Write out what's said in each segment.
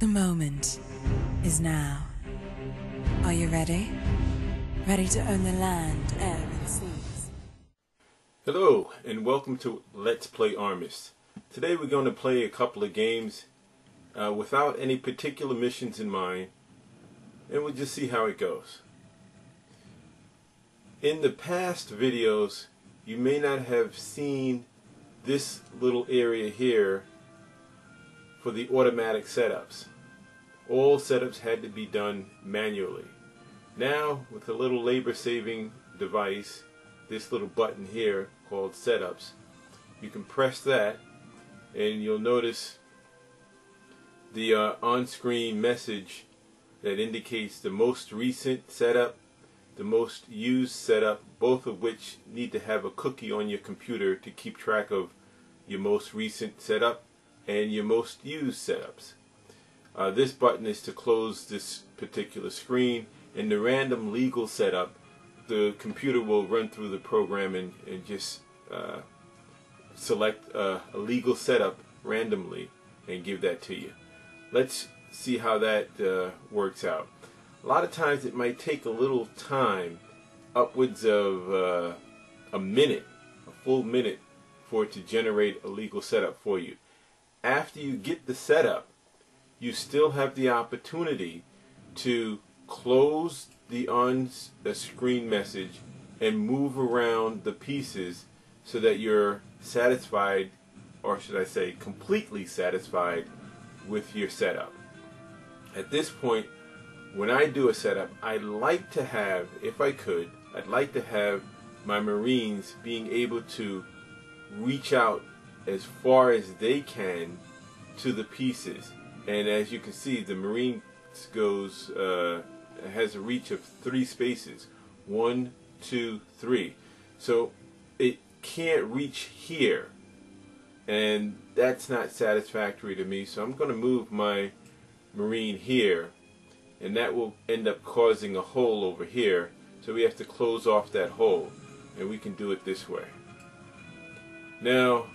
The moment is now. Are you ready? Ready to own the land, air, and seas? Hello, and welcome to Let's Play Armis. Today we're going to play a couple of games without any particular missions in mind, and we'll just see how it goes. In the past videos, you may not have seen this little area here for the automatic setups. All setups had to be done manually. Now, with a little labor-saving device, this little button here called Setups, you can press that and you'll notice the on-screen message that indicates the most recent setup, the most used setup, both of which need to have a cookie on your computer to keep track of your most recent setup and your most used setups. This button is to close this particular screen. In the random legal setup, the computer will run through the program and just select a legal setup randomly and give that to you. Let's see how that works out. A lot of times it might take a little time, upwards of a minute, a full minute, for it to generate a legal setup for you. After you get the setup, you still have the opportunity to close the on-screen message and move around the pieces so that you're satisfied, or should I say completely satisfied, with your setup. At this point, when I do a setup, I like to have, if I could, I'd like to have my Marines being able to reach out as far as they can to the pieces. And as you can see, the Marine has a reach of 3 spaces. 1, 2, 3. So it can't reach here, and that's not satisfactory to me. So I'm going to move my Marine here, and that will end up causing a hole over here. So we have to close off that hole, and we can do it this way. Now,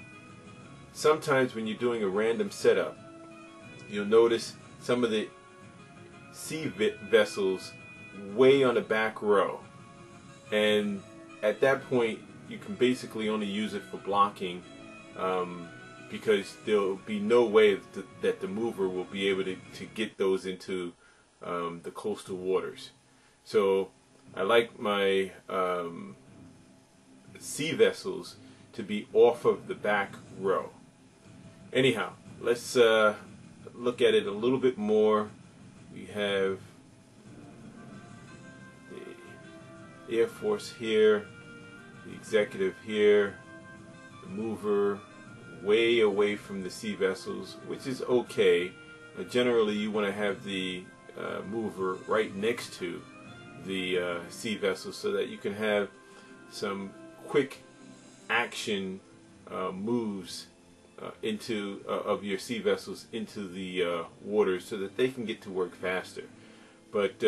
sometimes when you're doing a random setup, you'll notice some of the sea vessels way on the back row, and at that point you can basically only use it for blocking, because there'll be no way that the mover will be able to get those into the coastal waters. So I like my sea vessels to be off of the back row. Anyhow, let's look at it a little bit more. We have the Air Force here, the executive here, the mover way away from the sea vessels, which is okay. Generally, you want to have the mover right next to the sea vessels so that you can have some quick action moves of your sea vessels into the waters so that they can get to work faster. But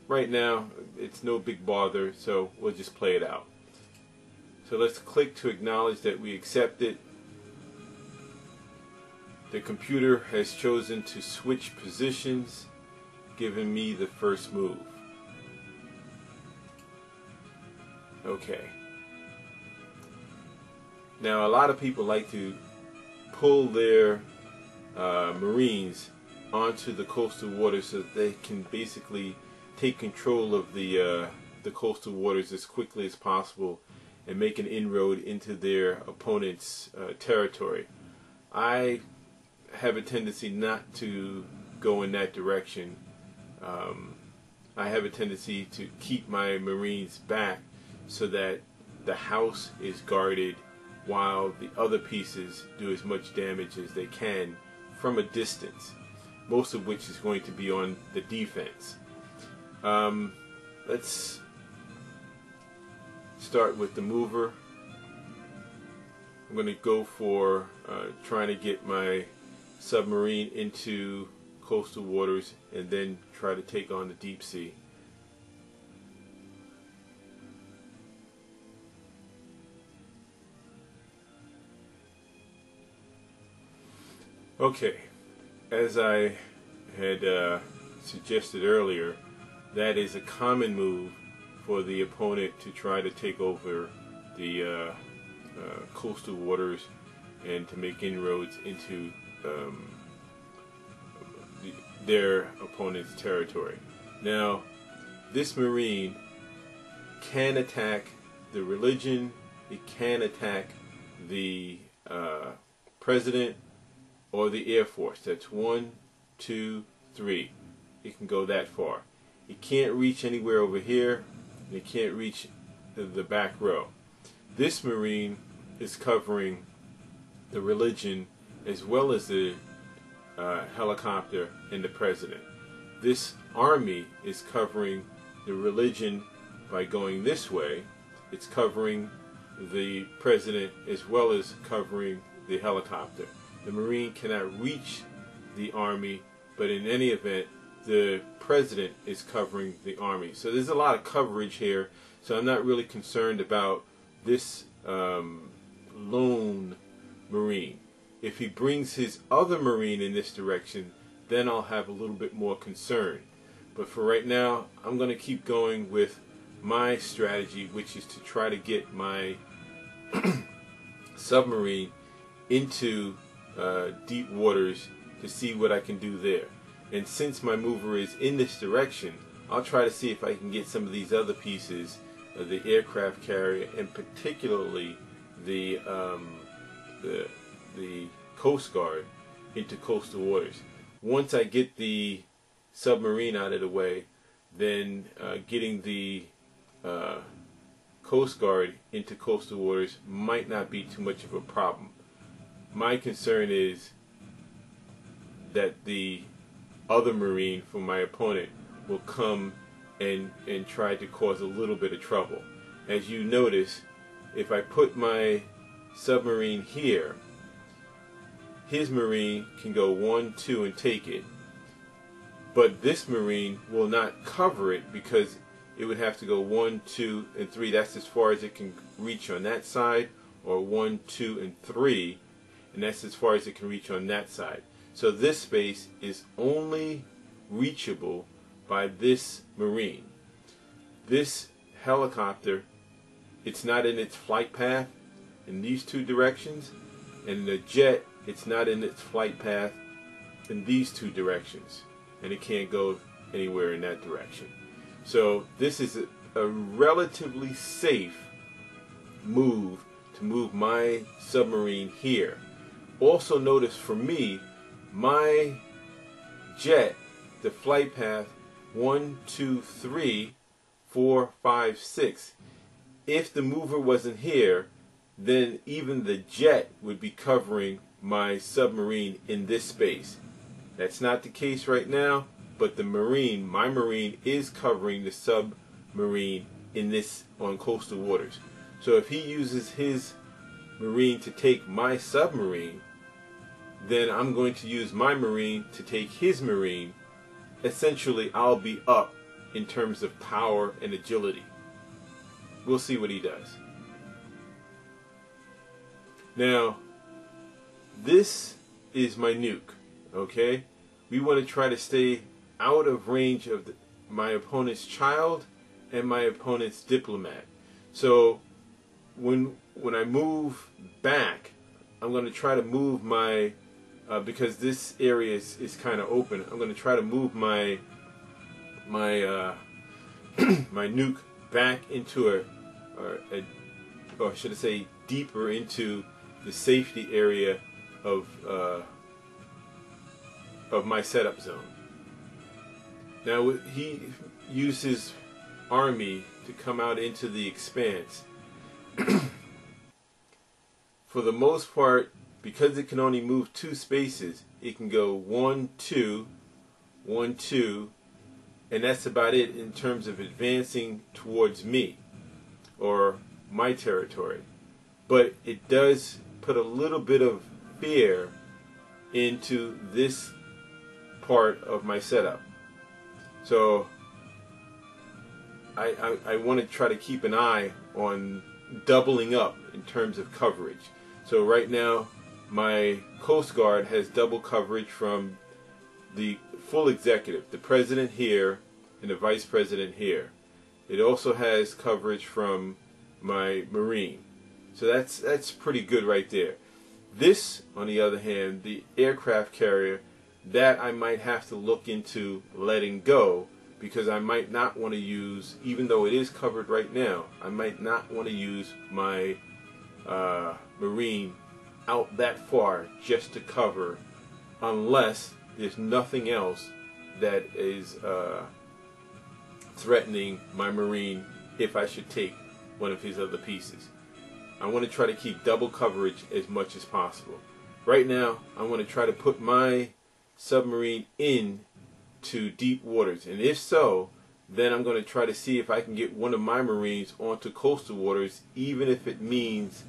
right now it's no big bother, so we'll just play it out. So let's click to acknowledge that we accept it. The computer has chosen to switch positions, giving me the first move. Okay. Now a lot of people like to pull their Marines onto the coastal waters so that they can basically take control of the coastal waters as quickly as possible and make an inroad into their opponent's territory. I have a tendency not to go in that direction. I have a tendency to keep my Marines back so that the house is guarded while the other pieces do as much damage as they can from a distance, most of which is going to be on the defense. Let's start with the mover. I'm going to go for trying to get my submarine into coastal waters and then try to take on the deep sea. Okay, as I had suggested earlier, that is a common move for the opponent to try to take over the coastal waters and to make inroads into their opponent's territory. Now, this Marine can attack the religion, it can attack the President or the Air Force. That's 1, 2, 3. It can go that far. It can't reach anywhere over here, and it can't reach the back row. This Marine is covering the religion as well as the helicopter and the President. This Army is covering the religion by going this way. It's covering the President as well as covering the helicopter. The Marine cannot reach the Army, but in any event, the President is covering the Army. So there's a lot of coverage here, so I'm not really concerned about this lone Marine. If he brings his other Marine in this direction, then I'll have a little bit more concern. But for right now, I'm going to keep going with my strategy, which is to try to get my submarine into deep waters to see what I can do there. And since my mover is in this direction, I'll try to see if I can get some of these other pieces of the aircraft carrier, and particularly the Coast Guard, into coastal waters. Once I get the submarine out of the way, then getting the Coast Guard into coastal waters might not be too much of a problem. My concern is that the other Marine from my opponent will come and try to cause a little bit of trouble. As you notice, if I put my submarine here, his Marine can go 1, 2 and take it, but this Marine will not cover it because it would have to go 1, 2 and 3. That's as far as it can reach on that side, or 1, 2 and 3, and that's as far as it can reach on that side. So this space is only reachable by this Marine. This helicopter, it's not in its flight path in these two directions, and the jet, it's not in its flight path in these two directions, and it can't go anywhere in that direction. So this is a relatively safe move to move my submarine here. Also notice for me, my jet, the flight path 1, 2, 3, 4, 5, 6. If the mover wasn't here, then even the jet would be covering my submarine in this space. That's not the case right now, but the Marine, my Marine, is covering the submarine in this, on coastal waters. So if he uses his Marine to take my submarine, then I'm going to use my Marine to take his Marine. Essentially, I'll be up in terms of power and agility. We'll see what he does. Now, this is my nuke, okay? We want to try to stay out of range of my opponent's child and my opponent's diplomat. So when I move back, I'm going to try to move my, because this area is kind of open, I'm going to try to move my my nuke back into or should I say deeper into the safety area of my setup zone. Now he uses Army to come out into the expanse. For the most part, because it can only move 2 spaces, it can go 1, 2, 1, 2, and that's about it in terms of advancing towards me or my territory. But it does put a little bit of fear into this part of my setup. So I want to try to keep an eye on doubling up in terms of coverage. So right now my Coast Guard has double coverage from the full executive, the president here and the vice president here. It also has coverage from my Marine. So that's pretty good right there. This, on the other hand, the aircraft carrier, that I might have to look into letting go, because I might not want to use, even though it is covered right now, I might not want to use my Marine out that far just to cover, unless there's nothing else that is threatening my Marine if I should take one of his other pieces. I want to try to keep double coverage as much as possible. Right now, I want to try to put my submarine in to deep waters, and if so, then I'm going to try to see if I can get one of my Marines onto coastal waters, even if it means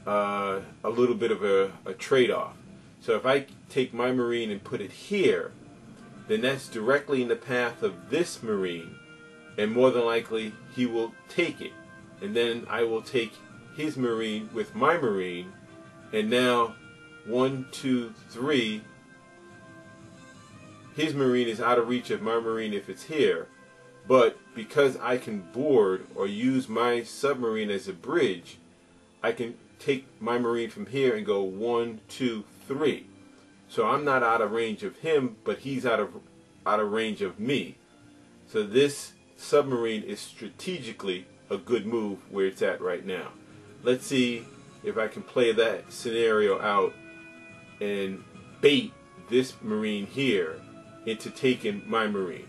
a little bit of a trade-off. So if I take my Marine and put it here, then that's directly in the path of this Marine, and more than likely he will take it. And then I will take his Marine with my Marine, and now 1, 2, 3, his Marine is out of reach of my Marine if it's here, but because I can board or use my submarine as a bridge, I can take my Marine from here and go 1, 2, 3. So I'm not out of range of him, but he's out of range of me. So this submarine is strategically a good move where it's at right now. Let's see if I can play that scenario out and bait this Marine here into taking my Marine.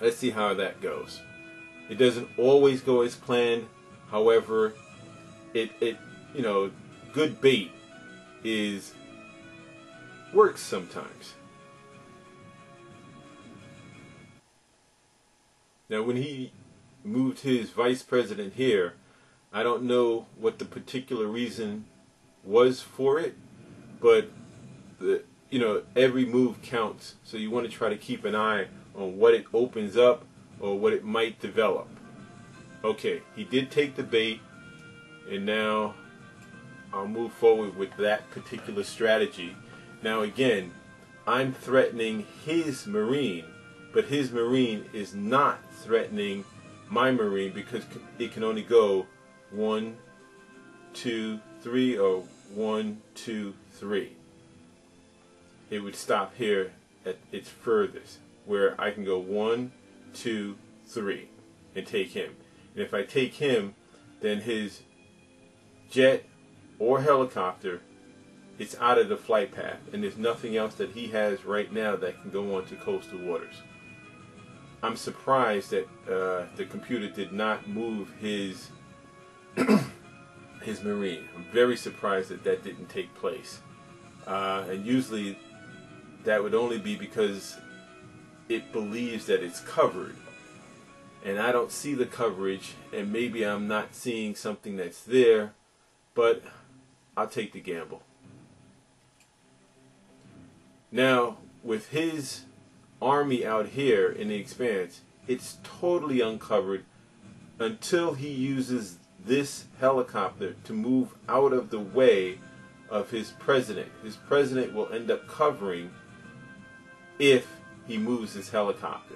Let's see how that goes. It doesn't always go as planned. However, it you know, good bait works sometimes. Now, when he moved his vice president here, I don't know what the particular reason was for it, but you know, every move counts, so you want to try to keep an eye on what it opens up or what it might develop. Okay, he did take the bait, and now I'll move forward with that particular strategy. Now again, I'm threatening his Marine, but his Marine is not threatening my Marine, because it can only go 1, 2, 3, or 1, 2, 3. It would stop here at its furthest, where I can go 1, 2, 3 and take him. And if I take him, then his jet or helicopter, it's out of the flight path, and there's nothing else that he has right now that can go onto coastal waters. I'm surprised that the computer did not move his his Marine. I'm very surprised that that didn't take place. And usually that would only be because it believes that it's covered. And I don't see the coverage, and maybe I'm not seeing something that's there, but I'll take the gamble. Now, with his army out here in the expanse, it's totally uncovered until he uses this helicopter to move out of the way of his president. His president will end up covering if he moves his helicopter.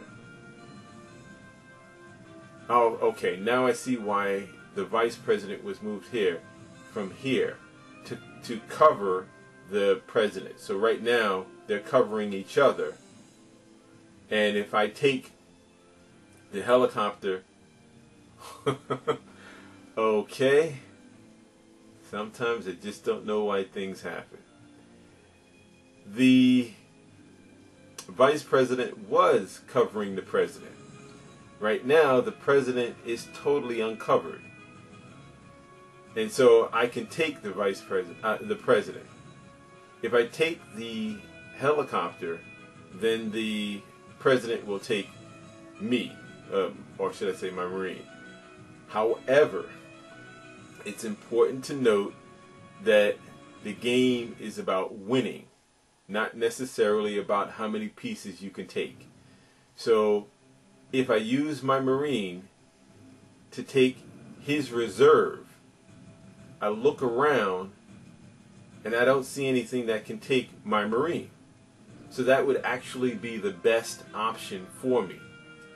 Oh, okay, now I see why the vice president was moved here, from here, to cover the president. So right now, they're covering each other. And if I take the helicopter, okay, sometimes I just don't know why things happen. The vice president was covering the president. Right now, the president is totally uncovered. And so I can take the vice president, the president. If I take the helicopter, then the president will take me, or should I say my Marine. However, it's important to note that the game is about winning, not necessarily about how many pieces you can take. So if I use my Marine to take his reserve, I look around and I don't see anything that can take my Marine. So that would actually be the best option for me.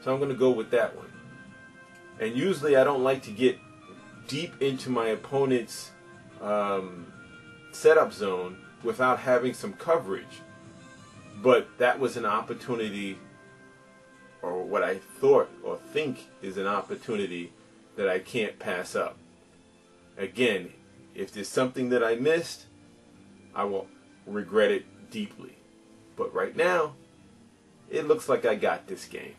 So I'm going to go with that one. And usually I don't like to get deep into my opponent's setup zone without having some coverage. But that was an opportunity, or what I thought or think is an opportunity that I can't pass up. Again, if there's something that I missed, I will regret it deeply. But right now, it looks like I got this game.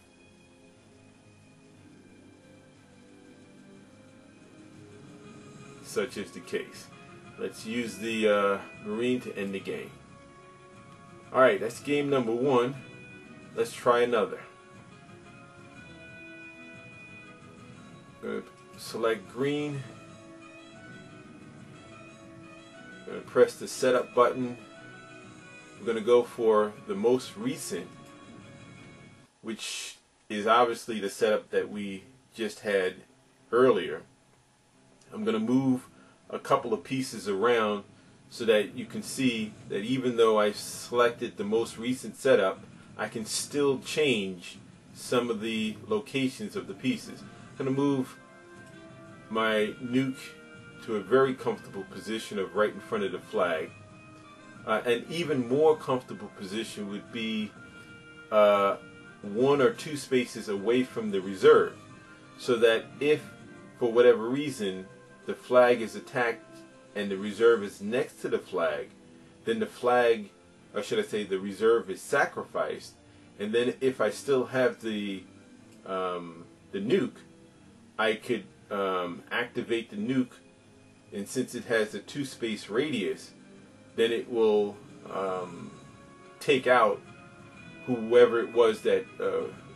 Such is the case. Let's use the Marine to end the game. Alright, that's game number 1. Let's try another. I'm going to select green. I'm going to press the setup button. We're going to go for the most recent, which is obviously the setup that we just had earlier. I'm going to move a couple of pieces around so that you can see that even though I've selected the most recent setup, I can still change some of the locations of the pieces. I'm going to move my nuke to a very comfortable position of right in front of the flag. An even more comfortable position would be 1 or 2 spaces away from the reserve, so that if for whatever reason the flag is attacked and the reserve is next to the flag, then the flag, or should I say the reserve, is sacrificed, and then if I still have the nuke, I could activate the nuke, and since it has a 2-space radius, then it will take out whoever it was that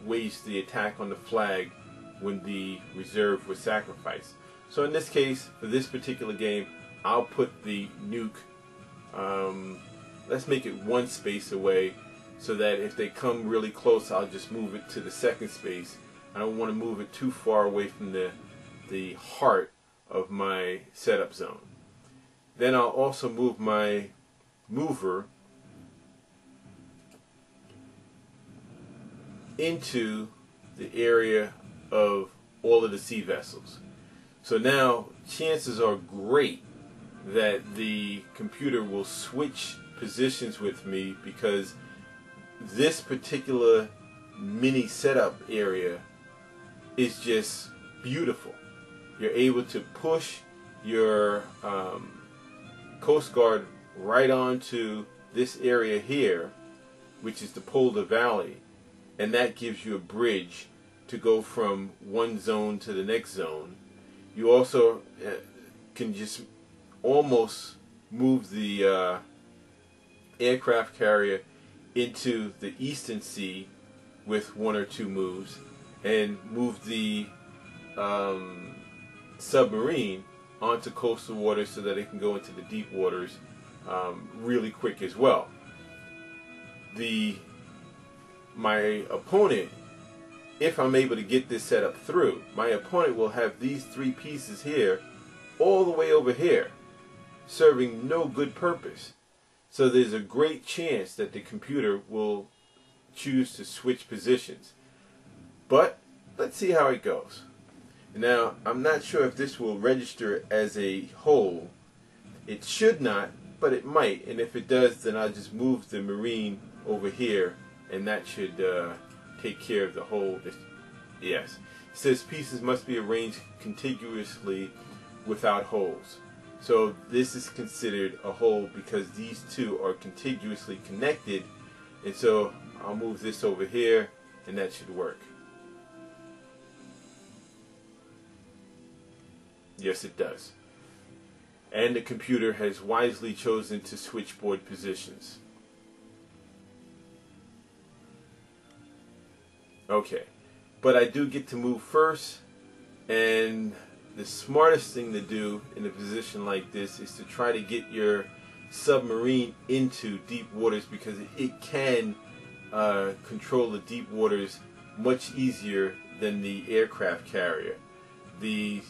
waged the attack on the flag when the reserve was sacrificed. So in this case, for this particular game, I'll put the nuke, let's make it 1 space away, so that if they come really close, I'll just move it to the 2nd space. I don't want to move it too far away from the heart of my setup zone. Then I'll also move my mover into the area of all of the sea vessels. So now chances are great that the computer will switch positions with me, because this particular mini setup area is just beautiful. You're able to push your Coast Guard right onto this area here, which is the Polder Valley, and that gives you a bridge to go from one zone to the next zone. You also can just almost move the aircraft carrier into the Eastern Sea with 1 or 2 moves, and move the submarine onto coastal waters so that it can go into the deep waters really quick as well. My opponent, if I'm able to get this set up through, my opponent will have these 3 pieces here all the way over here, serving no good purpose. So there's a great chance that the computer will choose to switch positions. But let's see how it goes. Now, I'm not sure if this will register as a whole. It should not, but it might. And if it does, then I'll just move the Marine over here, and that should take care of the whole. Yes. It says pieces must be arranged contiguously without holes. So this is considered a whole because these 2 are contiguously connected. And so I'll move this over here, and that should work. Yes, it does. And the computer has wisely chosen to switchboard positions. Okay, but I do get to move first, and the smartest thing to do in a position like this is to try to get your submarine into deep waters, because it can control the deep waters much easier than the aircraft carrier. The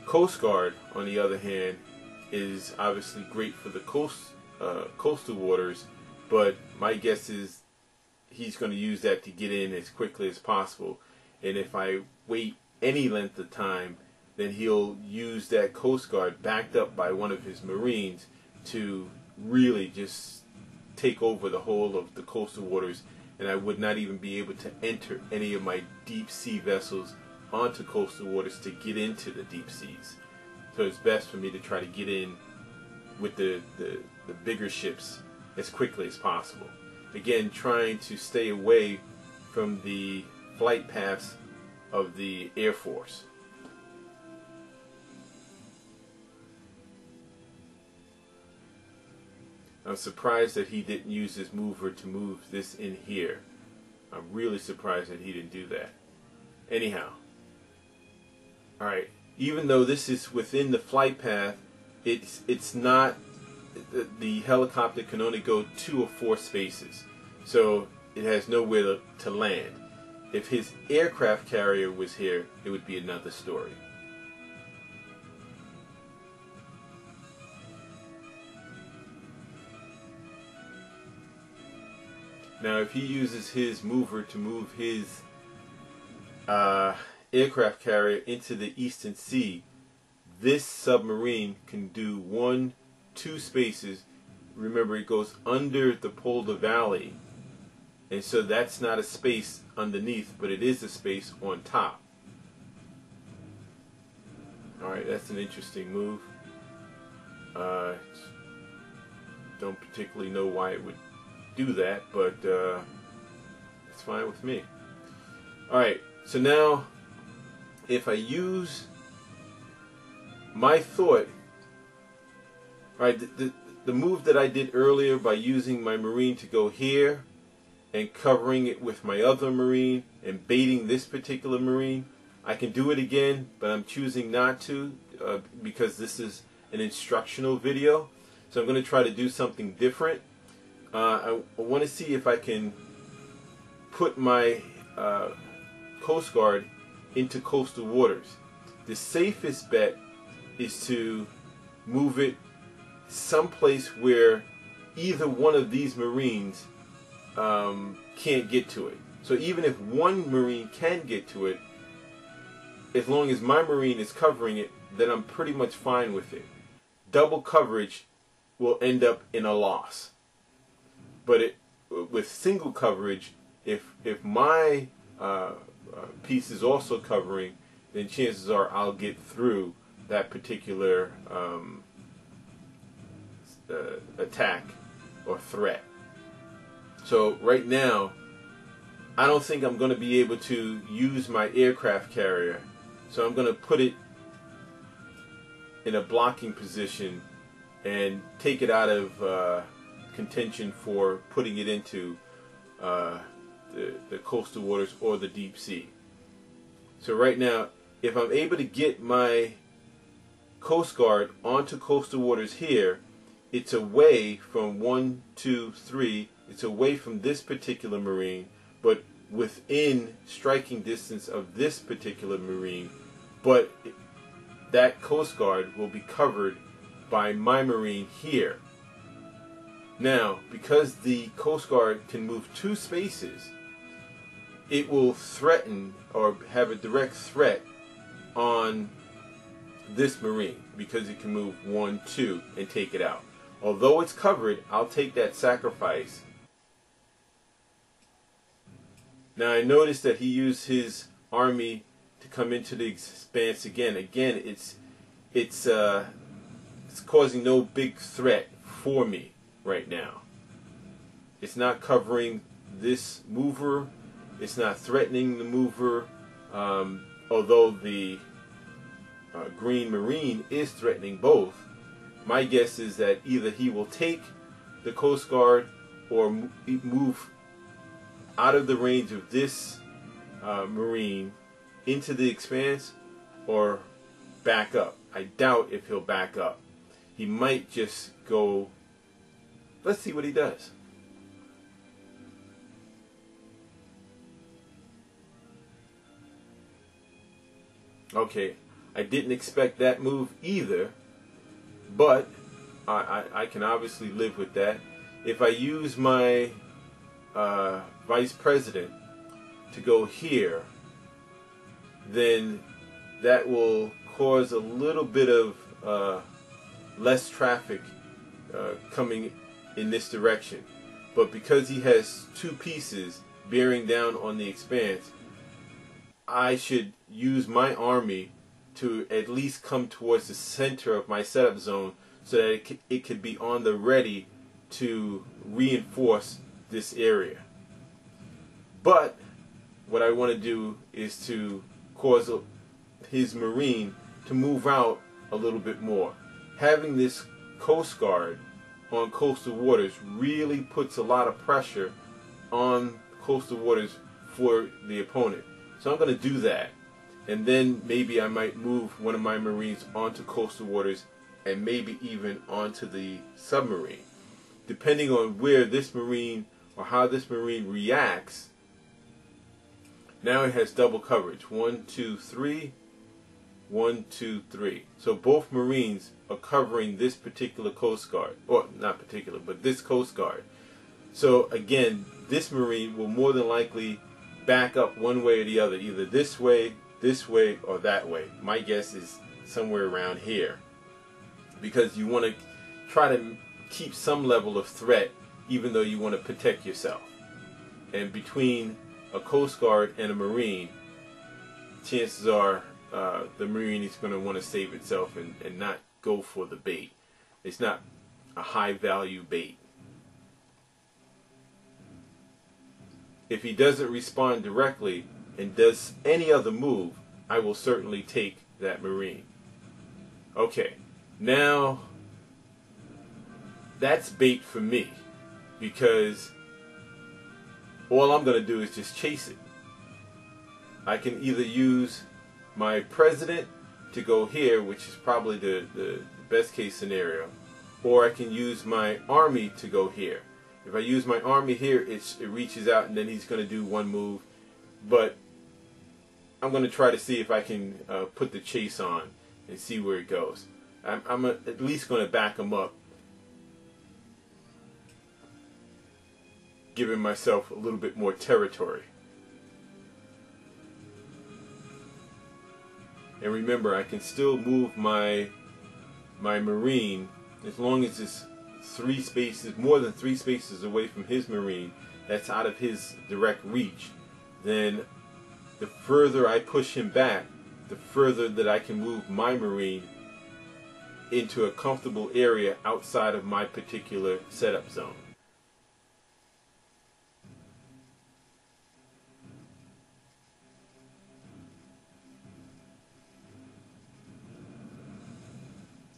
Coast Guard, on the other hand, is obviously great for the coastal waters, but my guess is he's going to use that to get in as quickly as possible. And if I wait any length of time, then he'll use that Coast Guard backed up by one of his Marines to really just take over the whole of the coastal waters, and I would not even be able to enter any of my deep sea vessels onto coastal waters to get into the deep seas. So it's best for me to try to get in with the bigger ships as quickly as possible. Again, trying to stay away from the flight paths of the Air Force. I'm surprised that he didn't use his mover to move this in here. I'm really surprised that he didn't do that. Anyhow. Alright, even though this is within the flight path, it's not, the helicopter can only go 2 or 4 spaces. So it has nowhere to land. If his aircraft carrier was here, it would be another story. Now, if he uses his mover to move his aircraft carrier into the Eastern Sea, this submarine can do 1, 2 spaces. Remember, it goes under the Polder Valley, and so that's not a space underneath, but it is a space on top. Alright, that's an interesting move. Don't particularly know why it would do that, but it's fine with me. Alright, so now if I use my thought, right, the move that I did earlier by using my Marine to go here and covering it with my other Marine and baiting this particular Marine, I can do it again, but I'm choosing not to because this is an instructional video. So I'm going to try to do something different. I want to see if I can put my Coast Guard into coastal waters. The safest bet is to move it someplace where either one of these Marines can't get to it. So even if one Marine can get to it, as long as my Marine is covering it, then I'm pretty much fine with it. Double coverage will end up in a loss. But with single coverage, if my piece is also covering, then chances are I'll get through that particular attack or threat. So right now, I don't think I'm going to be able to use my aircraft carrier. So I'm going to put it in a blocking position and take it out of contention for putting it into the coastal waters or the deep sea. So right now, if I'm able to get my Coast Guard onto coastal waters here, it's away from 1, 2, 3. It's away from this particular Marine, but within striking distance of this particular Marine. But that Coast Guard will be covered by my Marine here. Now, because the Coast Guard can move 2 spaces, it will threaten or have a direct threat on this Marine because it can move 1, 2 and take it out. Although it's covered, I'll take that sacrifice. Now I noticed that he used his army to come into the expanse again. Again, it's causing no big threat for me right now. It's not covering this mover. It's not threatening the mover. Although the Green Marine is threatening both. My guess is that either he will take the Coast Guard or move out of the range of this Marine into the expanse or back up. I doubt if he'll back up. He might just go. Let's see what he does. Okay, I didn't expect that move either, but I can obviously live with that. If I use my vice president to go here, then that will cause a little bit of less traffic coming in this direction. But because he has two pieces bearing down on the expanse, I should use my army to at least come towards the center of my setup zone so that it could be on the ready to reinforce this area. But what I want to do is to cause his marine to move out a little bit more. Having this Coast Guard on coastal waters really puts a lot of pressure on coastal waters for the opponent. So I'm going to do that. And then maybe I might move one of my Marines onto coastal waters and maybe even onto the submarine. Depending on where this Marine or how this Marine reacts, now it has double coverage. 1, 2, 3. 1, 2, 3. So both Marines are covering this particular Coast Guard. Or not particular, but this Coast Guard. So again, this Marine will more than likely back up one way or the other. Either this way, or that way. My guess is somewhere around here. Because you want to try to keep some level of threat even though you want to protect yourself. And between a Coast Guard and a Marine, chances are the Marine is going to want to save itself and not go for the bait. It's not a high value bait. If he doesn't respond directly and does any other move, I will certainly take that Marine. Okay, now that's bait for me, because all I'm going to do is just chase it. I can either use my president to go here, which is probably the best case scenario, or I can use my army to go here. If I use my army here, it reaches out and then he's going to do one move. But I'm going to try to see if I can put the chase on and see where it goes. I'm at least going to back him up, giving myself a little bit more territory. And remember, I can still move my Marine as long as it's 3 spaces, more than 3 spaces away from his Marine, that's out of his direct reach. Then the further I push him back, the further that I can move my Marine into a comfortable area outside of my particular setup zone.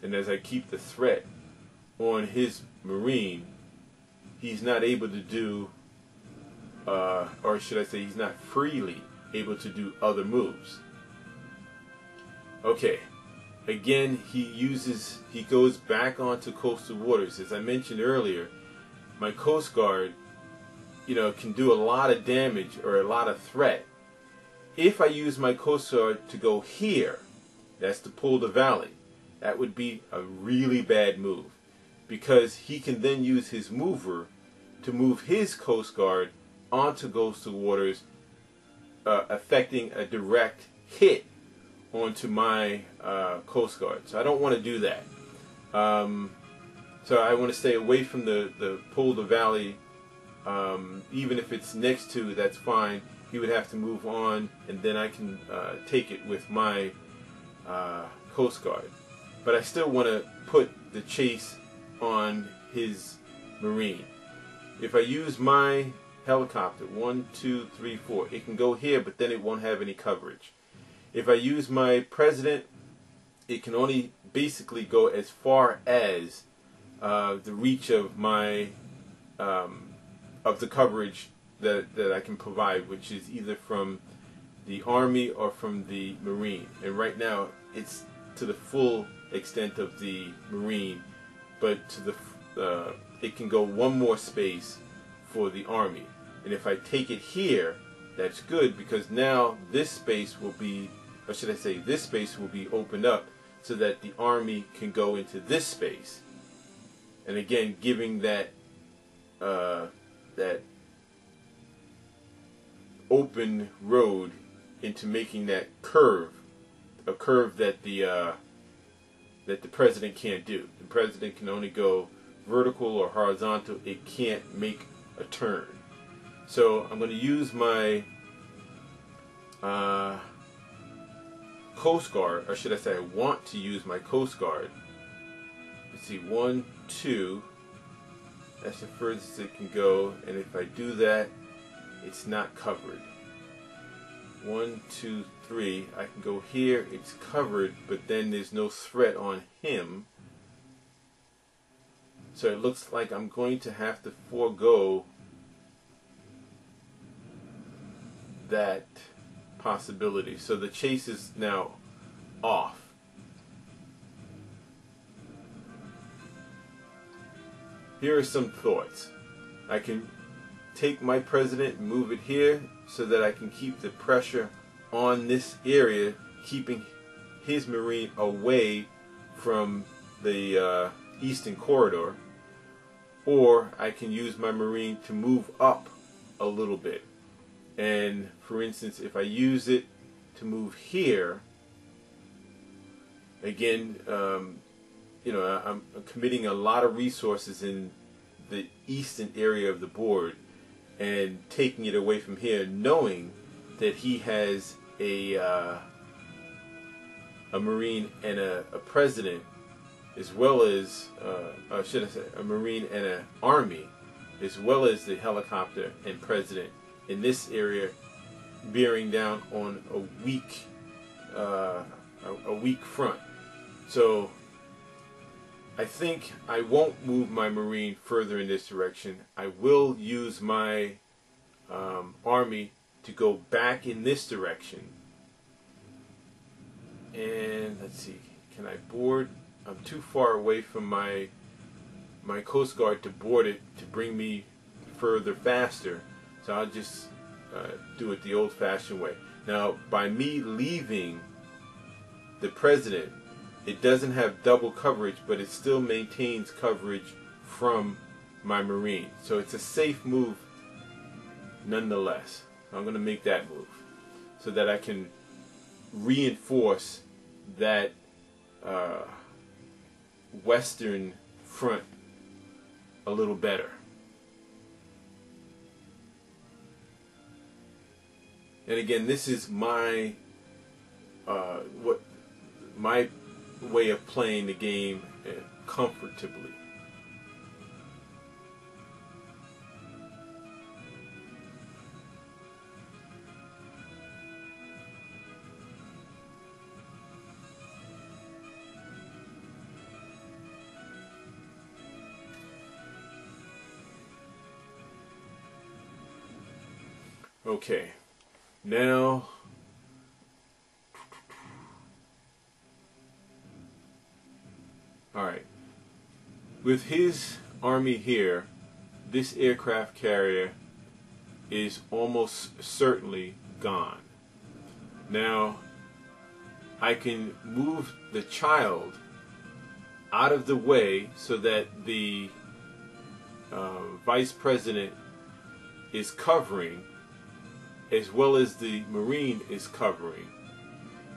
And as I keep the threat on his Marine, he's not able to do, or should I say, he's not freely able to do other moves. Okay, again, he goes back onto coastal waters. As I mentioned earlier, my Coast Guard, can do a lot of damage or a lot of threat. If I use my Coast Guard to go here, that's to pull the valley, that would be a really bad move, because he can then use his mover to move his Coast Guard onto coastal waters, affecting a direct hit onto my Coast Guard. So I don't want to do that. So I want to stay away from the pull the valley. Even if it's next to, that's fine. He would have to move on, and then I can take it with my Coast Guard. But I still want to put the chase on his Marine. If I use my helicopter, 1, 2, 3, 4, it can go here, but then it won't have any coverage. If I use my president, it can only basically go as far as the reach of my of the coverage that I can provide, which is either from the Army or from the Marine. And right now, it's to the full extent of the Marine, but to the it can go one more space for the Army. And if I take it here, that's good, because now this space will be, or should I say, this space will be opened up so that the Army can go into this space. and again giving that that open road into making that curve, a curve that the president can't do. The president can only go vertical or horizontal. It can't make a turn. So I'm going to use my Coast Guard, or should I say I want to use my Coast Guard. Let's see, 1, 2, that's the furthest it can go, and if I do that, it's not covered. 1, 2, 3, I can go here, it's covered, but then there's no threat on him. So it looks like I'm going to have to forego that possibility. So the chase is now off. Here are some thoughts. I can take my president and move it here so that I can keep the pressure on this area, keeping his Marine away from the eastern corridor. Or I can use my Marine to move up a little bit. And for instance, if I use it to move here, again, you know, I'm committing a lot of resources in the eastern area of the board and taking it away from here, knowing that he has a Marine and a president, as well as, should I say, a Marine and an Army, as well as the helicopter and president in this area, bearing down on a weak front. So I think I won't move my Marine further in this direction. I will use my Army to go back in this direction. And let's see, can I board? I'm too far away from my Coast Guard to board it to bring me further faster. So I'll just do it the old-fashioned way. Now, by me leaving the president, it doesn't have double coverage, but it still maintains coverage from my Marine. So it's a safe move nonetheless. I'm going to make that move so that I can reinforce that western front a little better. And again, this is my my way of playing the game comfortably. Okay, now alright, with his Army here, this aircraft carrier is almost certainly gone. Now, I can move the child out of the way so that the Vice President is covering, as well as the Marine is covering.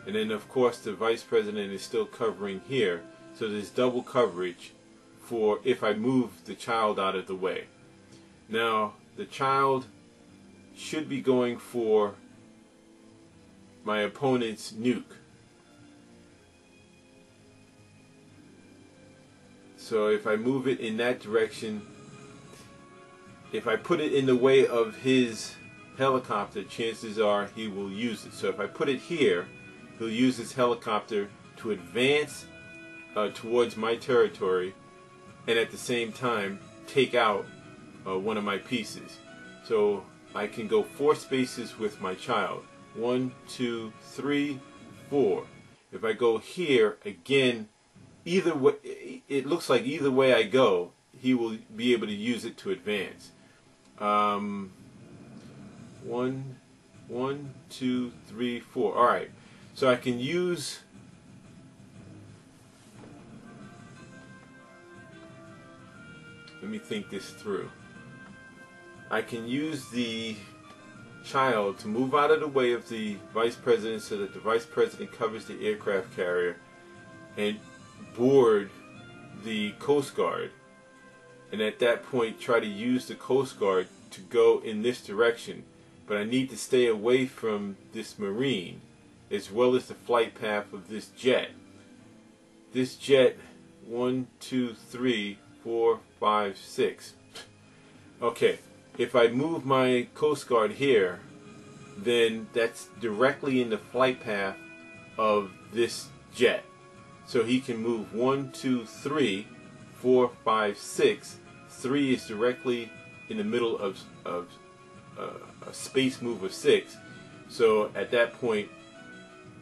And then of course the Vice President is still covering here, so there's double coverage for if I move the child out of the way. Now the child should be going for my opponent's nuke. So if I move it in that direction, if I put it in the way of his helicopter, chances are he will use it. So if I put it here, he'll use his helicopter to advance towards my territory and at the same time take out one of my pieces. So I can go 4 spaces with my child. 1, 2, 3, 4. If I go here, again, either way, it looks like either way I go, he will be able to use it to advance. 1, 2, 3, 4. All right. So I can use let me think this through. I can use the child to move out of the way of the vice president so that the vice president covers the aircraft carrier and board the Coast Guard, and at that point try to use the Coast Guard to go in this direction. But I need to stay away from this Marine as well as the flight path of this jet. This jet, 1, 2, 3, 4, 5, 6. Okay, if I move my Coast Guard here, then that's directly in the flight path of this jet. So he can move 1, 2, 3, 4, 5, 6. 3 is directly in the middle of a space move of 6. So at that point,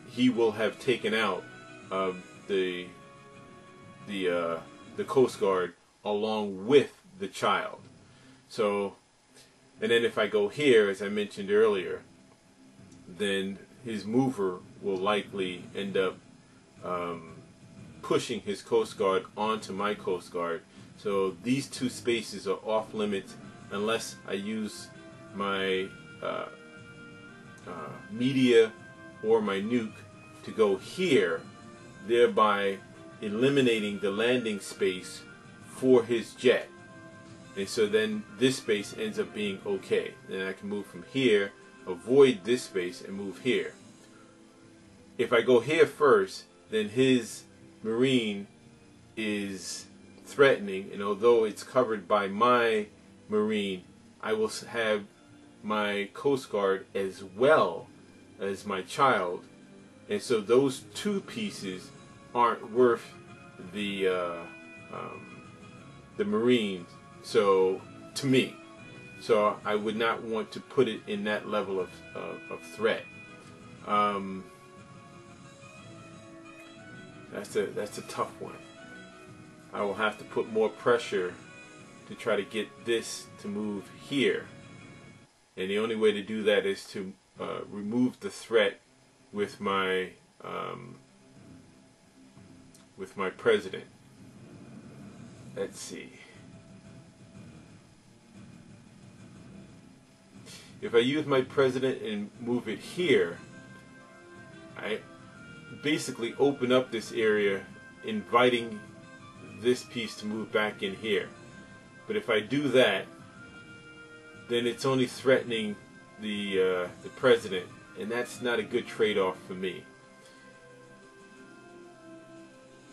he will have taken out the Coast Guard along with the child. So, and then if I go here, as I mentioned earlier, then his mover will likely end up pushing his Coast Guard onto my Coast Guard. So these two spaces are off limits unless I use my media or my nuke to go here, thereby eliminating the landing space for his jet. And so then this space ends up being okay. Then I can move from here, avoid this space, and move here. If I go here first, then his Marine is threatening, and although it's covered by my Marine, I will have my Coast Guard as well as my child, and so those two pieces aren't worth the Marines. So to me, so I would not want to put it in that level of threat. That's a tough one. I will have to put more pressure to try to get this to move here, and the only way to do that is to remove the threat with my president. Let's see. If I use my president and move it here, I basically open up this area, inviting this piece to move back in here. But if I do that, then it's only threatening the president, and that's not a good trade-off for me.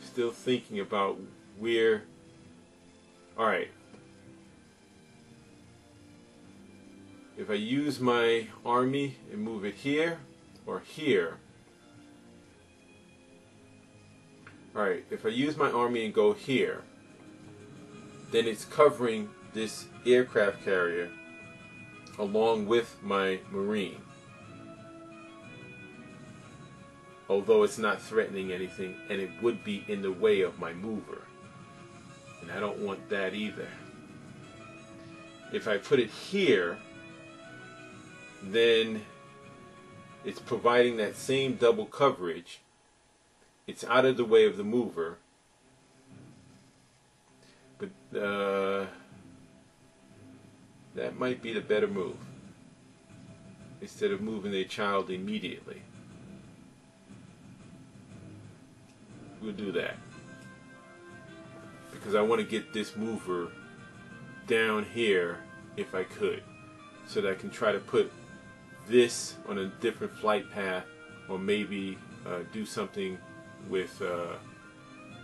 Still thinking about where. All right. If I use my army and move it here or here. Alright, if I use my army and go here, then it's covering this aircraft carrier along with my Marine. Although it's not threatening anything, and it would be in the way of my mover. And I don't want that either. If I put it here, then it's providing that same double coverage. It's out of the way of the mover, but that might be the better move instead of moving their child immediately. We'll do that because I want to get this mover down here if I could, so that I can try to put this on a different flight path, or maybe do something with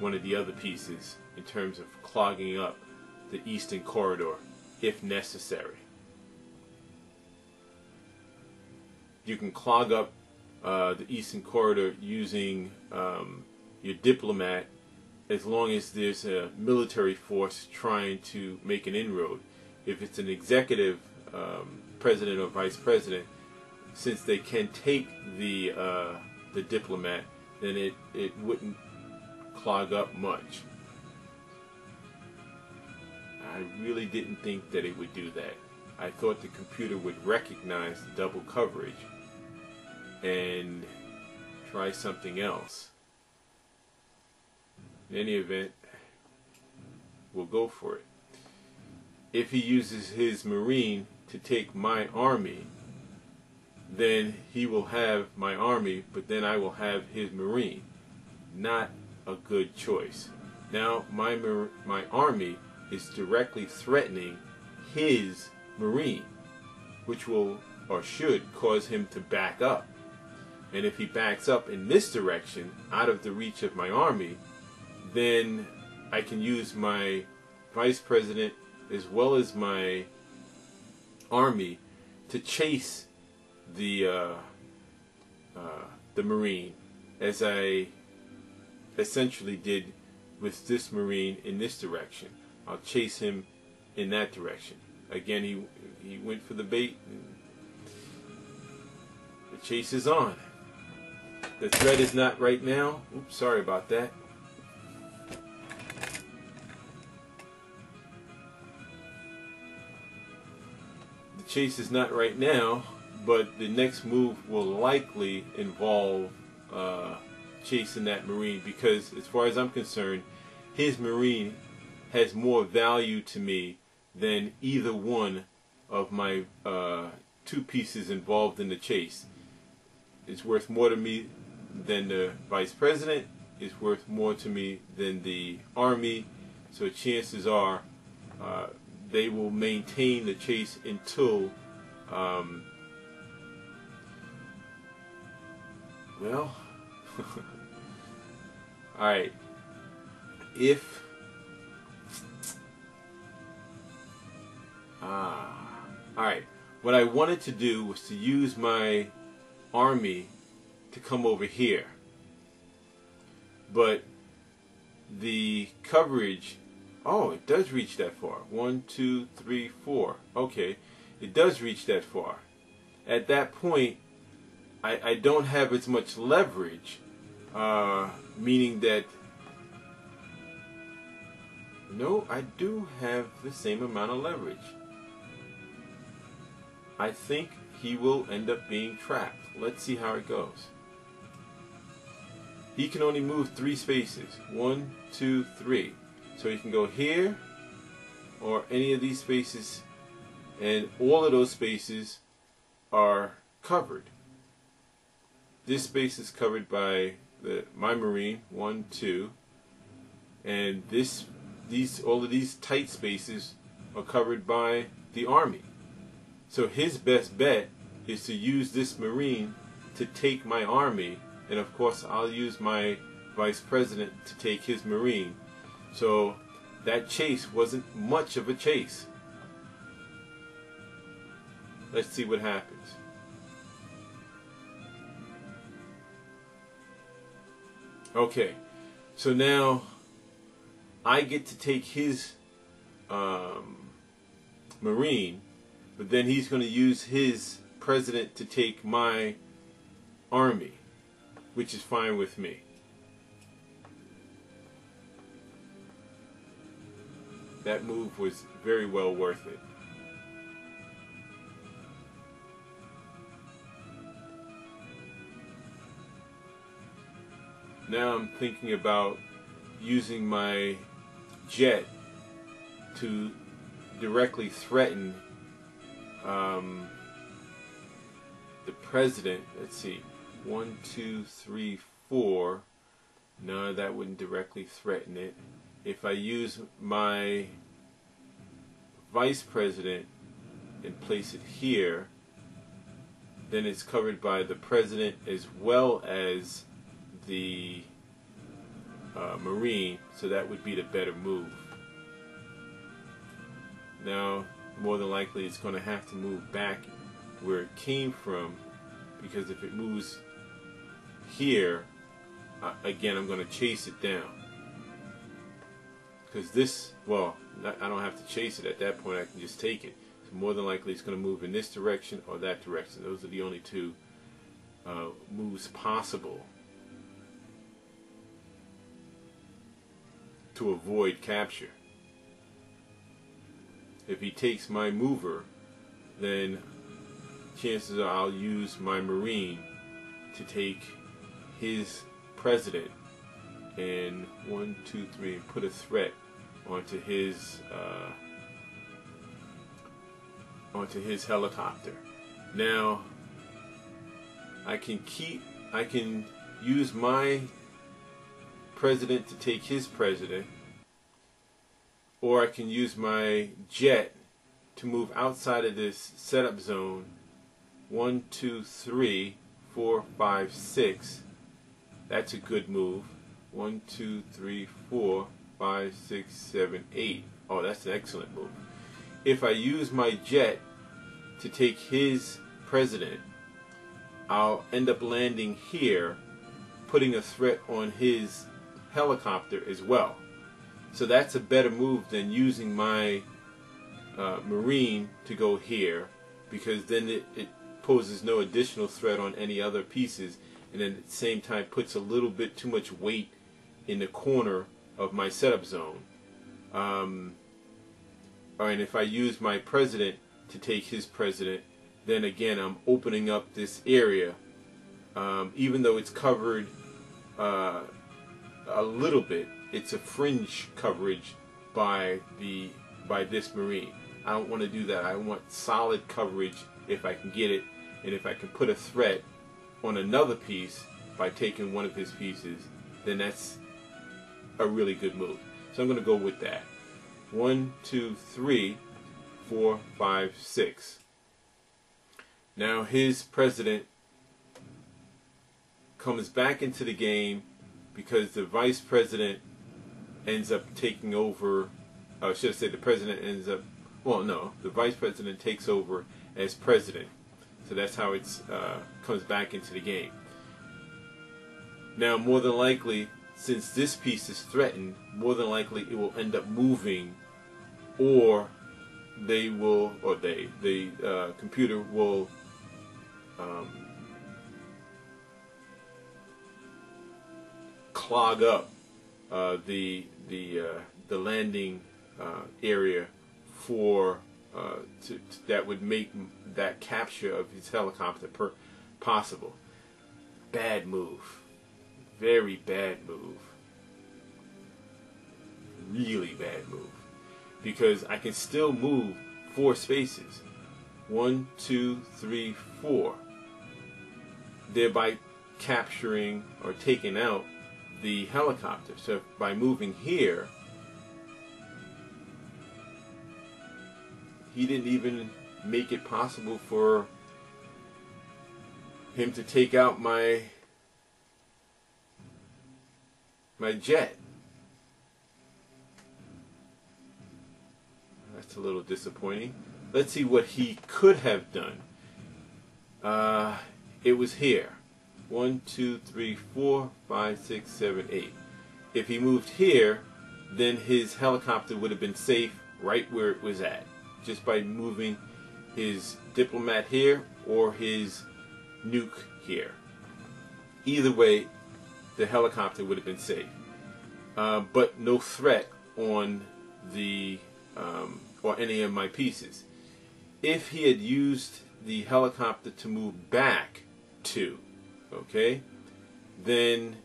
one of the other pieces in terms of clogging up the eastern corridor if necessary. You can clog up the eastern corridor using your diplomat, as long as there's a military force trying to make an inroad. If it's an executive president or vice president, since they can take the diplomat, then it wouldn't clog up much. I really didn't think that it would do that. I thought the computer would recognize the double coverage and try something else. In any event, we'll go for it. if he uses his Marine to take my army, then he will have my army, but then I will have his Marine. Not a good choice. Now my army is directly threatening his Marine, which will or should cause him to back up. And if he backs up in this direction, out of the reach of my army, then I can use my vice president as well as my army to chase the Marine, as I essentially did with this Marine in this direction. I'll chase him in that direction. Again, he went for the bait, and the chase is on. The threat is not right now. Oops, sorry about that. The chase is not right now, but the next move will likely involve chasing that Marine, because as far as I'm concerned, his Marine has more value to me than either one of my two pieces involved in the chase. It's worth more to me than the vice president. It's worth more to me than the army. So chances are they will maintain the chase until well, alright, alright, what I wanted to do was to use my army to come over here, but the coverage, oh, it does reach that far. 1, 2, 3, 4. Okay, it does reach that far. At that point, I don't have as much leverage, meaning that, no, I do have the same amount of leverage. I think he will end up being trapped. Let's see how it goes. He can only move 3 spaces. 1, 2, 3. So he can go here or any of these spaces, and all of those spaces are covered. This space is covered by my Marine, 1, 2, and all of these tight spaces are covered by the army. So his best bet is to use this Marine to take my army, and of course I'll use my vice president to take his Marine. So that chase wasn't much of a chase. Let's see what happens. Okay, so now I get to take his Marine, but then he's going to use his president to take my army, which is fine with me. That move was very well worth it. Now I'm thinking about using my jet to directly threaten the president. Let's see, 1, 2, 3, 4. No, that wouldn't directly threaten it. If I use my vice president and place it here, then it's covered by the president as well as the Marine, so that would be the better move. Now, more than likely it's going to have to move back where it came from, because if it moves here, again, I'm going to chase it down. Because this, well, I don't have to chase it. At that point, I can just take it. So more than likely it's going to move in this direction or that direction. Those are the only two moves possible to avoid capture. If he takes my mover, then chances are I'll use my Marine to take his president and 1, 2, 3 and put a threat onto his onto his helicopter. Now I can use my president to take his president, or I can use my jet to move outside of this setup zone. 1, 2, 3, 4, 5, 6. That's a good move. 1, 2, 3, 4, 5, 6, 7, 8. Oh, that's an excellent move. If I use my jet to take his president, I'll end up landing here, putting a threat on his helicopter as well. So that's a better move than using my Marine to go here, because then it poses no additional threat on any other pieces, and then at the same time puts a little bit too much weight in the corner of my setup zone. And if I use my president to take his president, then again I'm opening up this area, even though it's covered a little bit. It's a fringe coverage by this Marine. I don't want to do that. I want solid coverage if I can get it, and if I can put a threat on another piece by taking one of his pieces, then that's a really good move. So I'm going to go with that. 1, 2, 3, 4, 5, 6. Now his president comes back into the game because the vice president ends up taking over. I should say the president ends up. Well, no, the vice president takes over as president. So that's how it comes back into the game. Now, more than likely, since this piece is threatened, more than likely it will end up moving, or the computer will clog up the landing area for that would make that capture of his helicopter possible. Bad move. Very bad move. Really bad move. Because I can still move 4 spaces. 1, 2, 3, 4. Thereby capturing or taking out the helicopter. So by moving here, he didn't even make it possible for him to take out my jet. That's a little disappointing. Let's see what he could have done. It was here. 1, 2, 3, 4, 5, 6, 7, 8. If he moved here, then his helicopter would have been safe right where it was at, just by moving his diplomat here or his nuke here. Either way, the helicopter would have been safe, but no threat on the or any of my pieces. If he had used the helicopter to move back to, okay, then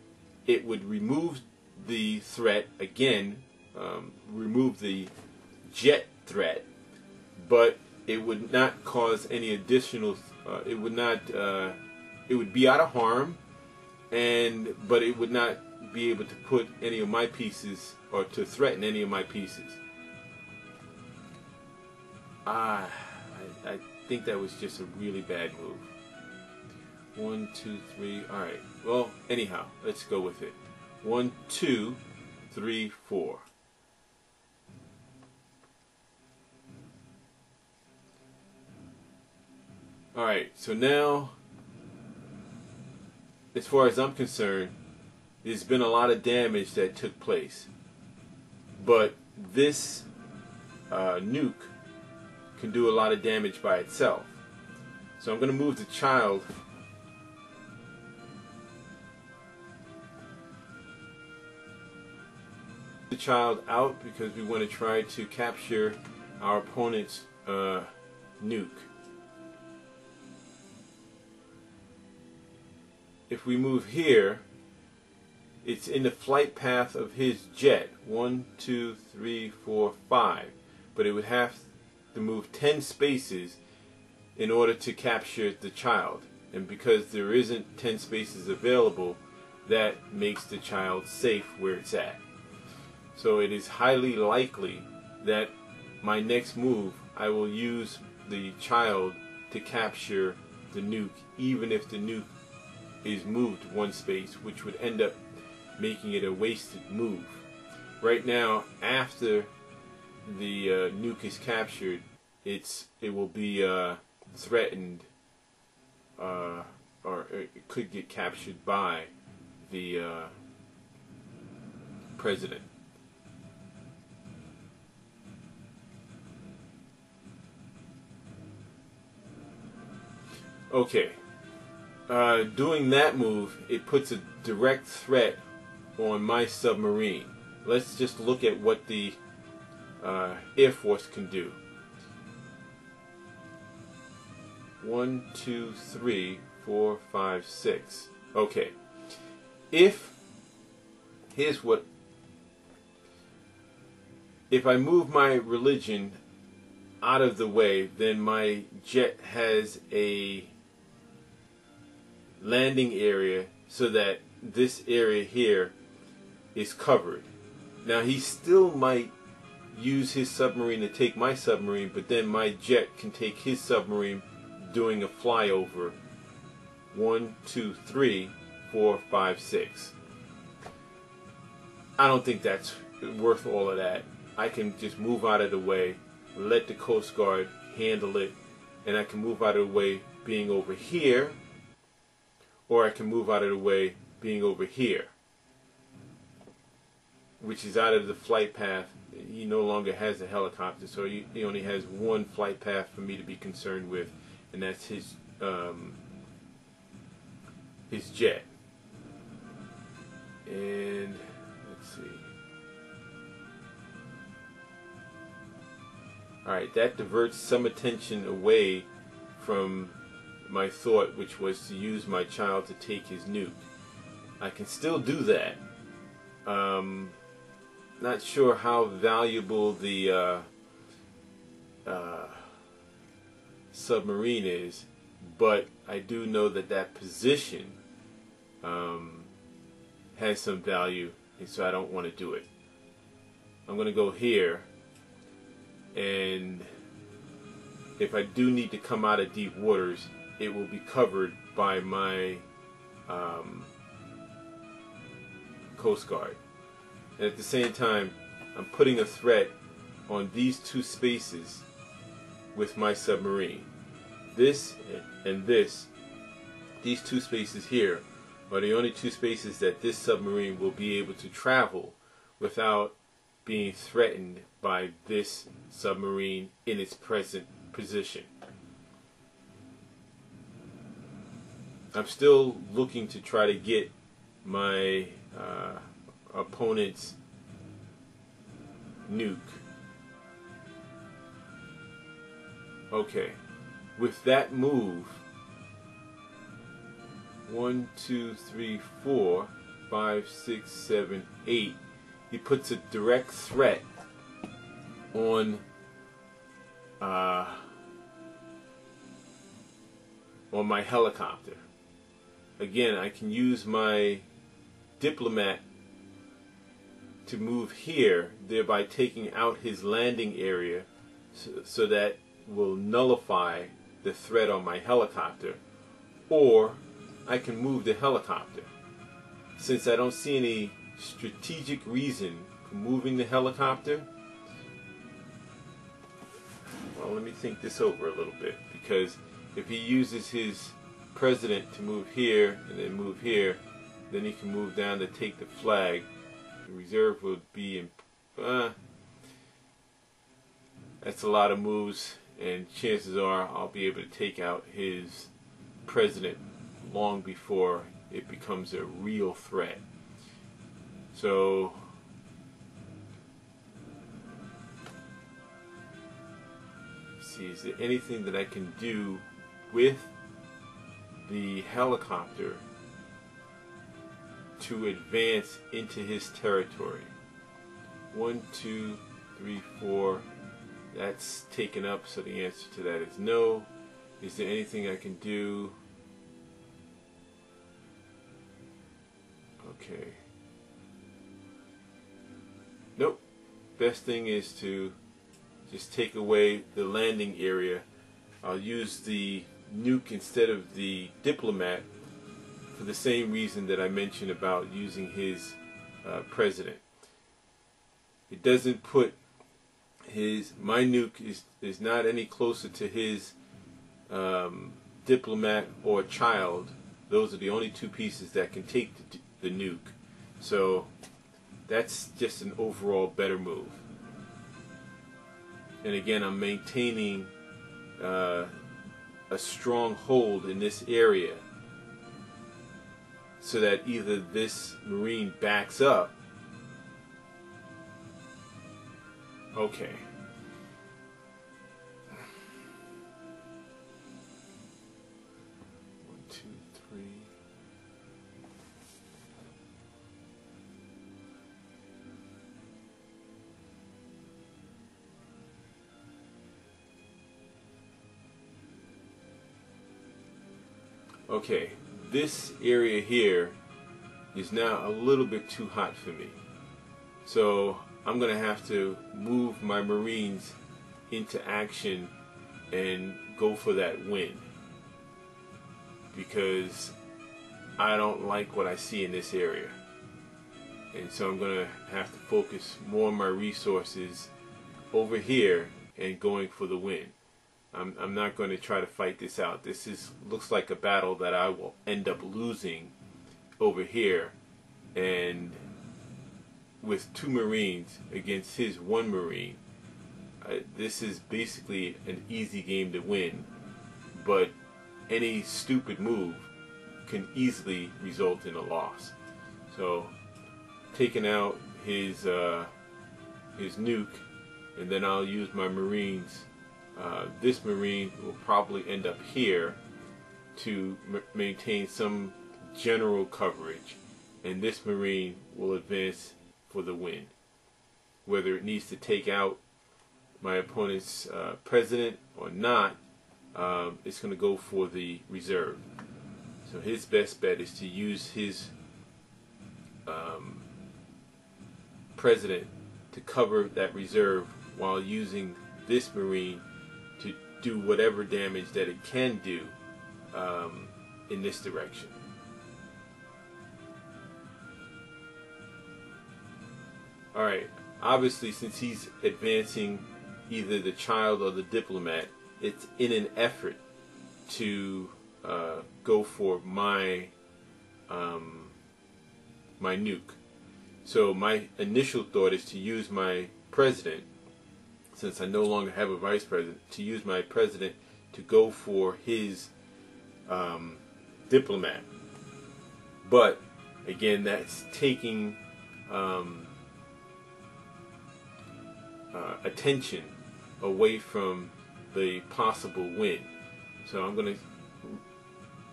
it would remove the threat again, remove the jet threat, but it would not cause any additional. It would not. It would be out of harm, but it would not be able to put any of my pieces or to threaten any of my pieces. I think that was just a really bad move. 1, 2, 3. All right. Well, anyhow, let's go with it. 1, 2, 3, 4. All right. So now, as far as I'm concerned, there's been a lot of damage that took place, but this nuke can do a lot of damage by itself. So I'm going to move the child out because we want to try to capture our opponent's nuke. If we move here, it's in the flight path of his jet. 1, 2, 3, 4, 5. But it would have to move 10 spaces in order to capture the child. And because there isn't 10 spaces available, that makes the child safe where it's at. So it is highly likely that my next move, I will use the child to capture the nuke, even if the nuke is moved one space, which would end up making it a wasted move. Right now, after the nuke is captured, it will be threatened, or it could get captured by the president. Okay, doing that move, it puts a direct threat on my submarine. Let's just look at what the Air Force can do. 1, 2, 3, 4, 5, 6. Okay, if I move my religion out of the way, then my jet has a landing area so that this area here is covered. Now he still might use his submarine to take my submarine, but then my jet can take his submarine doing a flyover. 1, 2, 3, 4, 5, 6. I don't think that's worth all of that. I can just move out of the way, let the Coast Guard handle it, and I can move out of the way being over here, or I can move out of the way being over here, which is out of the flight path. He no longer has a helicopter, so he only has one flight path for me to be concerned with, and that's his jet. And let's see. Alright, that diverts some attention away from my thought, which was to use my child to take his nuke. I can still do that. Not sure how valuable the submarine is, but I do know that that position has some value, and so I don't want to do it. I'm going to go here, and if I do need to come out of deep waters, it will be covered by my Coast Guard. And at the same time, I'm putting a threat on these two spaces with my submarine. This and this, these two spaces here, are the only two spaces that this submarine will be able to travel without being threatened by this submarine in its present position. I'm still looking to try to get my opponent's nuke. Okay, with that move, 1, 2, 3, 4, 5, 6, 7, 8, he puts a direct threat on my helicopter. Again, I can use my diplomat to move here, thereby taking out his landing area, so that will nullify the threat on my helicopter. Or I can move the helicopter. Since I don't see any strategic reason for moving the helicopter, well, let me think this over a little bit, because if he uses his president to move here and then move here, then he can move down to take the flag. The reserve would be in, that's a lot of moves, and chances are I'll be able to take out his president long before it becomes a real threat. So let's see, is there anything that I can do with the helicopter to advance into his territory? 1, 2, 3, 4, That's taken up, so the answer to that is no. Is there anything I can do? Okay. Nope. Best thing is to just take away the landing area. I'll use the nuke instead of the diplomat for the same reason that I mentioned about using his president. It doesn't put my nuke is not any closer to his diplomat or child. Those are the only two pieces that can take the nuke. So that's just an overall better move. And again, I'm maintaining a strong hold in this area so that either this Marine backs up. Okay. One, two, three. Okay, this area here is now a little bit too hot for me. So I'm going to have to move my Marines into action and go for that win, because I don't like what I see in this area. And so I'm going to have to focus more of my resources over here and going for the win. I'm not going to try to fight this out. This looks like a battle that I will end up losing over here, and with 2 Marines against his 1 Marine. This is basically an easy game to win, but any stupid move can easily result in a loss. So taking out his nuke, and then I'll use my Marines. This Marine will probably end up here to maintain some general coverage, and this Marine will advance for the win. Whether it needs to take out my opponent's president or not, it's going to go for the reserve. So his best bet is to use his president to cover that reserve while using this Marine to do whatever damage that it can do in this direction. Alright, obviously since he's advancing either the child or the diplomat, it's in an effort to go for my nuke. So my initial thought is to use my president, since I no longer have a vice president, to use my president to go for his diplomat. But again, that's taking attention away from the possible win. So I'm going to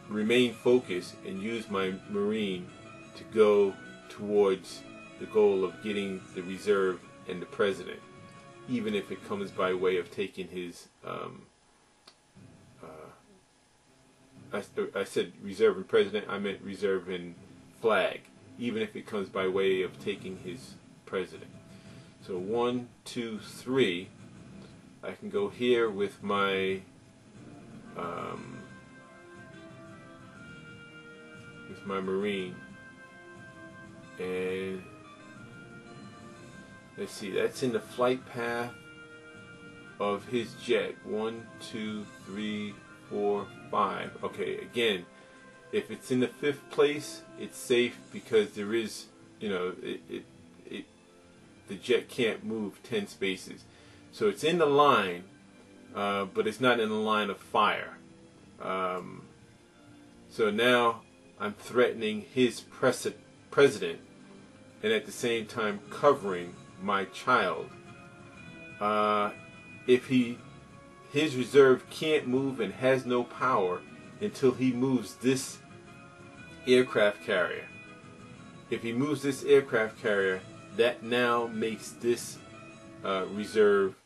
remain focused and use my Marine to go towards the goal of getting the reserve and the president, even if it comes by way of taking his I said reserve and president, I meant reserve and flag, even if it comes by way of taking his president. So 1, 2, 3. I can go here with my Marine, and let's see, that's in the flight path of his jet. 1, 2, 3, 4, 5. Okay, again, if it's in the 5th place, it's safe because there is, the jet can't move 10 spaces. So it's in the line, but it's not in the line of fire. So now I'm threatening his president, and at the same time covering my child. If his reserve can't move and has no power until he moves this aircraft carrier. If he moves this aircraft carrier, that now makes this reserve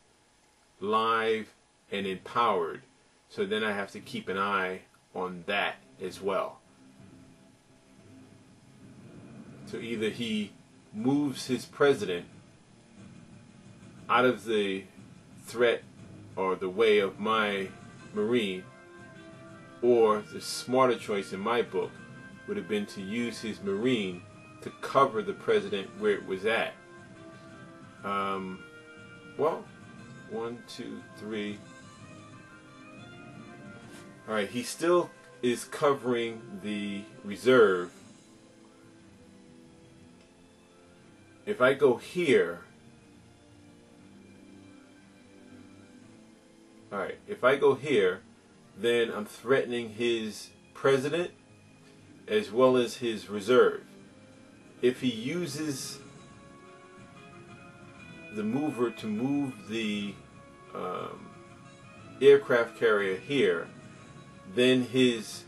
live and empowered. So then I have to keep an eye on that as well. So either he moves his president out of the threat or the way of my Marine, or the smarter choice in my book would have been to use his Marine to cover the president where it was at. Well, 1, 2, 3. Alright, he still is covering the reserve. If I go here, alright, if I go here, then I'm threatening his president as well as his reserve. If he uses the mover to move the aircraft carrier here, then his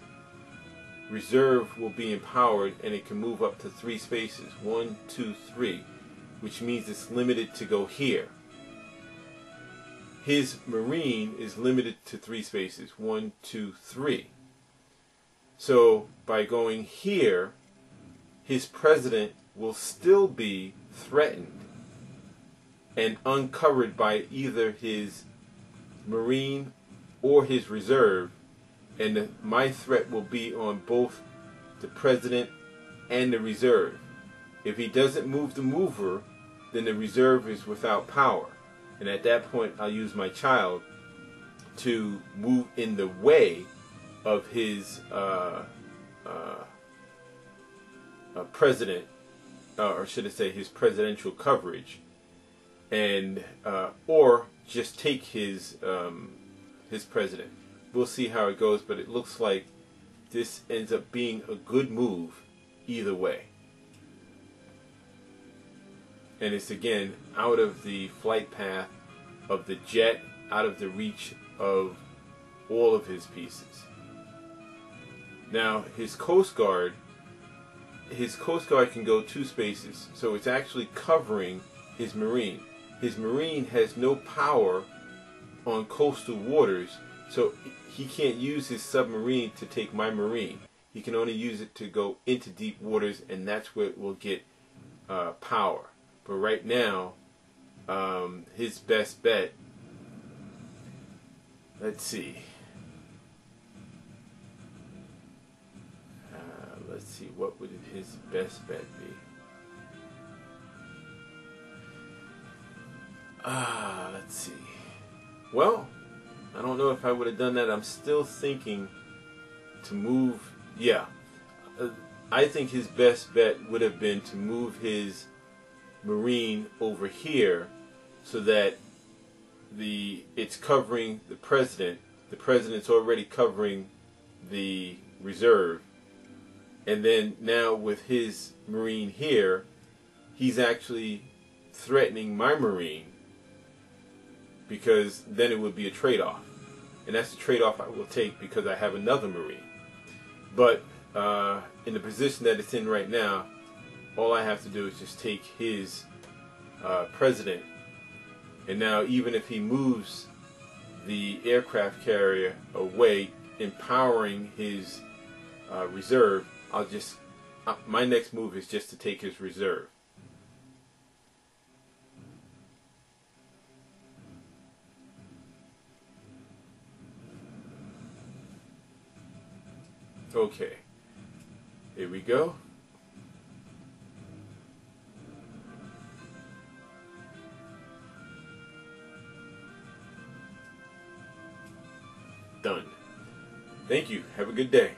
reserve will be empowered and it can move up to 3 spaces. 1, 2, 3, which means it's limited to go here. His Marine is limited to 3 spaces. 1, 2, 3. So by going here, his president will still be threatened and uncovered by either his Marine or his reserve, and my threat will be on both the president and the reserve. If he doesn't move the mover, then the reserve is without power, and at that point I'll use my child to move in the way of his president, or should I say his presidential coverage, and or just take his president. We'll see how it goes, but it looks like this ends up being a good move either way. And it's again out of the flight path of the jet, out of the reach of all of his pieces. Now his Coast Guard can go 2 spaces, so it's actually covering his Marine. His Marine has no power on coastal waters, so he can't use his submarine to take my Marine. He can only use it to go into deep waters, and that's where it will get power. But right now, his best bet, let's see. Let's see, what would his best bet be? Let's see. Well, I don't know if I would have done that. I'm still thinking to move. Yeah, I think his best bet would have been to move his Marine over here so that it's covering the president. The president's already covering the reserve. And then now with his Marine here, he's actually threatening my Marine, because then it would be a trade-off. And that's the trade-off I will take because I have another Marine. But in the position that it's in right now, all I have to do is just take his president. And now even if he moves the aircraft carrier away, empowering his reserve, I'll just, my next move is just to take his reserve. Okay, here we go. Done. Thank you. Have a good day.